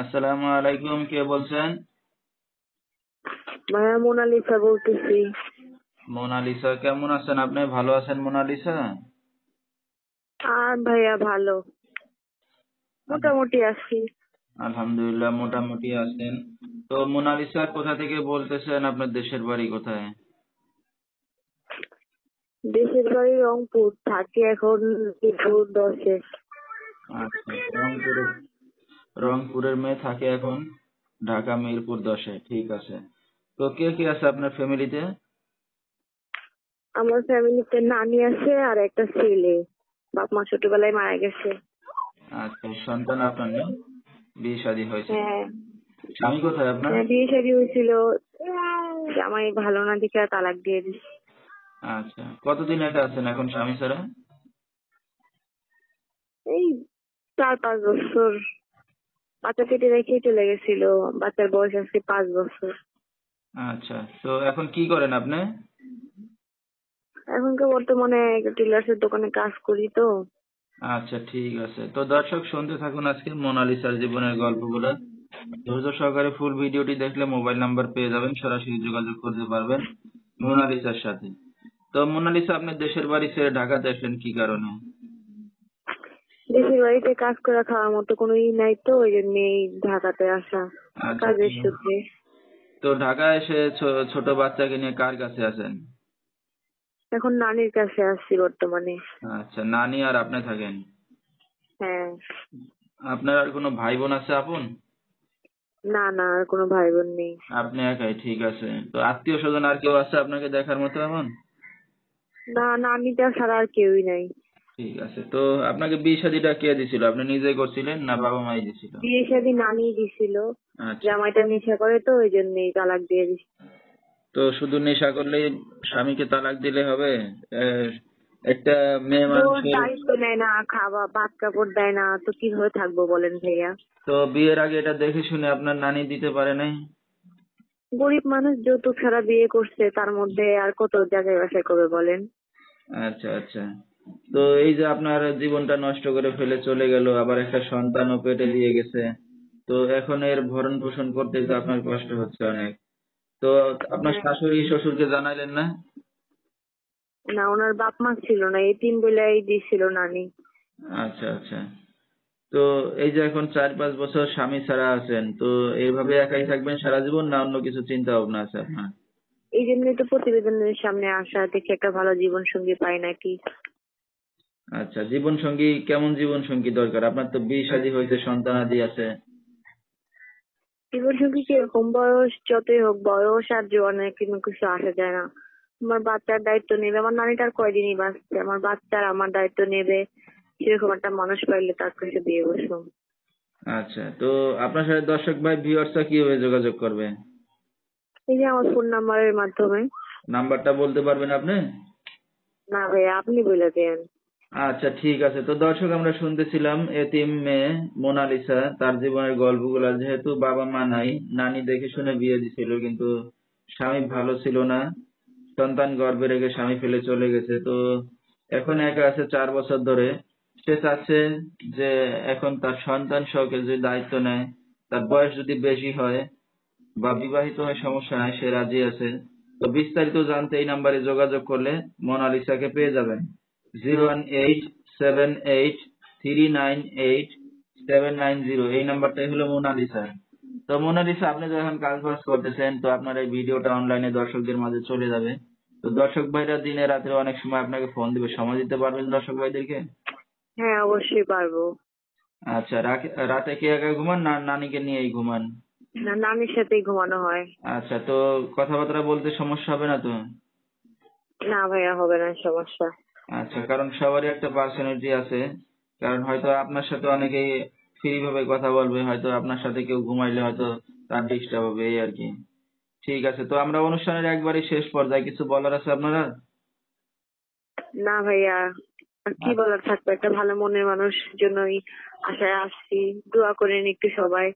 আসসালামু আলাইকুম, কে বলছেন? ভাইয়া মোনালিসা বলতেছি। মোনালিসা, কেমন আছেন আপনি? ভালো আছেন মোনালিসা? আর ভাইয়া ভালো মোটামুটি আছি। আলহামদুলিল্লাহ, মোটামুটি আছেন। তো মোনালিসা, কোথা থেকে বলতেছেন? আপনার দেশের বাড়ি কোথায়? দেশের বাড়ি রংপুর, থাকি এখন মিরপুর 10-এ। আচ্ছা, রংপুরের মেয়ে, থাকে এখন ঢাকা মিরপুর 10-এ। ঠিক আছে। তো কে কে আছে আপনার ফ্যামিলিতে? আমার ফ্যামিলিতে নানি আছে আর একটা ছেলে। বাপ মা ছোটবেলায় মারা গেছে। আচ্ছা, সন্তান আপনার নেই? বিয়ে শাদী হয়েছে? হ্যাঁ, স্বামী কোথায় আপনার? হ্যাঁ, বিয়ে শাদী হয়েছিল। জামাই ভালো না দেখে তালাক দিয়ে দিচ্ছে। আচ্ছা, কতদিন একা আছেন এখন স্বামী ছাড়া? এই 4-5 বছর। বাচ্চা পেটে রেখে চলে গেছিল। বাচ্চার বয়স আজকে 5 বছর। আচ্ছা, তো এখন কি করেন আপনি? এখনকার বর্তমানে একটা টেলার্সের দোকানে কাজ করি তো। আচ্ছা, ঠিক আছে। তো দর্শক, শুনতে থাকুন আজকে মোনালিসার জীবনের গল্পগুলো। ধৈর্য সহকারে ফুল ভিডিওটি দেখলে মোবাইল নাম্বার পেয়ে যাবেন, সরাসরি যোগাযোগ করতে পারবেন মোনালিসার সাথে। তো মোনালিসা, আপনার দেশের বাড়ি ছেড়ে ঢাকাতে আসলেন কি কারণে? দেশের বাড়িতে কাজ করে খাওয়ার মতো কোনো নাই তো, ওই জন্যই ঢাকাতে আসা আচ্ছা, কাজের ঠিক। সূত্রে। তো ঢাকা এসে ছোট বাচ্চাকে নিয়ে কার কাছে আছেন? এখন নানির কাছে আসছি বর্তমানে। আচ্ছা, নানি আর আপনি থাকেন? হ্যাঁ। আপনার আর কোনো ভাই বোন আছে আপন? না না, আর কোনো ভাই বোন নেই। আপনি একাই? ঠিক আছে। তো আত্মীয় স্বজন আর কেউ আছে আপনাকে দেখার মতো এখন? না, নানিটা ছাড়া আর কেউই নাই। ঠিক আছে। তো আপনাকে বিয়ে শাদীটা কে দিছিল? আপনি নিজে করছিলেন না বাবা মাই দিছিল? বিয়ে শাদী নানি দিছিল। আচ্ছা। জামাইটা নেশা করে তো, ওই জন্যই তালাক দিয়ে দিছি। তো শুধু নেশা করলেই স্বামীকে তালাক দিলে হবে? আহ, একটা মেয়ে তো মানুষের। দায়িত্ব নেয় না, খাওয়া ভাত কাপড় দেয় না, তো কিভাবে থাকবো বলেন ভাইয়া? তো বিয়ের আগে এটা দেখে শুনে আপনার নানি দিতে পারে নাই? গরিব মানুষ যৌতুক ছাড়া বিয়ে করছে, তার মধ্যে আর কত জায়গায় বাসায় করবে বলেন? আচ্ছা, আচ্ছা। তো এই যে আপনার জীবনটা নষ্ট করে ফেলে চলে গেল, আবার একটা সন্তানও পেটে দিয়ে গেছে। তো এখন এর ভরণ পোষণ করতে তো আপনার কষ্ট হচ্ছে অনেক। তো আপনার হ্যাঁ। শাশুড়ি শ্বশুরকে জানাইলেন না? না, ওনার বাপ মা ছিল না, এতিম বলেই দিছিল নানি। আচ্ছা, আচ্ছা। তো এই যে এখন 4-5 বছর স্বামী ছাড়া আছেন, তো এইভাবে একাই থাকবেন সারা জীবন, না অন্য কিছু চিন্তা ভাবনা আছে আপনার? এই জন্যই তো প্রতিবেদনের সামনে আসা, দেখি একটা ভালো জীবন সঙ্গী পাই নাকি। আচ্ছা, জীবন সঙ্গী কেমন জীবন সঙ্গী দরকার? আপনার তো বিয়ে শাদী হয়েছে, সন্তানাদি আছে। জীবন সঙ্গী কিরকম? বয়স যতই হোক, বয়স আর জোয়ানের কিন্তু কিছু আসা যায় না। আমার বাচ্চার দায়িত্ব নেবে, আমার নানিটার কয়দিনই বাঁচছে, আমার বাচ্চার আমার দায়িত্ব নেবে, সেরকম একটা মানুষ পাইলে তার কাছে বিয়ে বসবো। আচ্ছা, তো আপনার সাথে দর্শক ভাই ভিউয়ার্সরা কিভাবে যোগাযোগ করবে? এই যে আমার ফোন নাম্বারের মাধ্যমে। নাম্বারটা বলতে পারবেন আপনি? না ভাইয়া, আপনি বলে দেন। আচ্ছা, ঠিক আছে। তো দর্শক, আমরা শুনতেছিলাম এতিম মেয়ে মোনালিসা, তার জীবনের গল্পগুলা। যেহেতু বাবা মা নাই, নানি দেখে শুনে বিয়ে দিছিল, কিন্তু স্বামী ভালো ছিল না, সন্তান গর্ভে রেখে স্বামী ফেলে চলে গেছে। তো এখন একা আছে 4 বছর ধরে। সে চাচ্ছে যে এখন তার সন্তান সহকে যদি দায়িত্ব নেয়, তার বয়স যদি বেশি হয় বা বিবাহিত হয়, সমস্যা নাই, সে রাজি আছে। তো বিস্তারিত জানতে এই নাম্বারে যোগাযোগ করলে মোনালিসাকে পেয়ে যাবেন। 01878398790, এই নাম্বারটাই হলো মোনালিসার। তো মোনালিসা, আপনি যখন কাজ বাজ করতেছেন, তো আপনার এই ভিডিওটা অনলাইনে দর্শকদের মাঝে চলে যাবে। তো দর্শক ভাইরা দিনে রাত্রে অনেক সময় আপনাকে ফোন দিবে, সময় দিতে পারবেন দর্শক ভাইদেরকে? হ্যাঁ, অবশ্যই পারবো। আচ্ছা, রাতে কি একা ঘুমান না নানিকে নিয়েই ঘুমান? না, নানির সাথেই ঘুমানো হয়। আচ্ছা, তো কথাবার্তা বলতে সমস্যা হবে না তো? না ভাইয়া, হবে না সমস্যা। আচ্ছা, কারণ সবারই একটা পার্সোনালিটি আছে। কারণ হয়তো আপনার সাথে অনেকেই ফ্রি ভাবে কথা বলবে, হয়তো আপনার সাথে কেউ ঘুমাইলে হয়তো তার ডিস্টার্ব হবে, এই আর কি। ঠিক আছে। তো আমরা অনুষ্ঠানের একবারই শেষ পর্যায়ে, কিছু বলার আছে আপনারা? না ভাইয়া, আর কি বলার থাকবে, একটা ভালো মনের মানুষ জন্যই আশায় আসছি। দোয়া করেন একটু সবাই।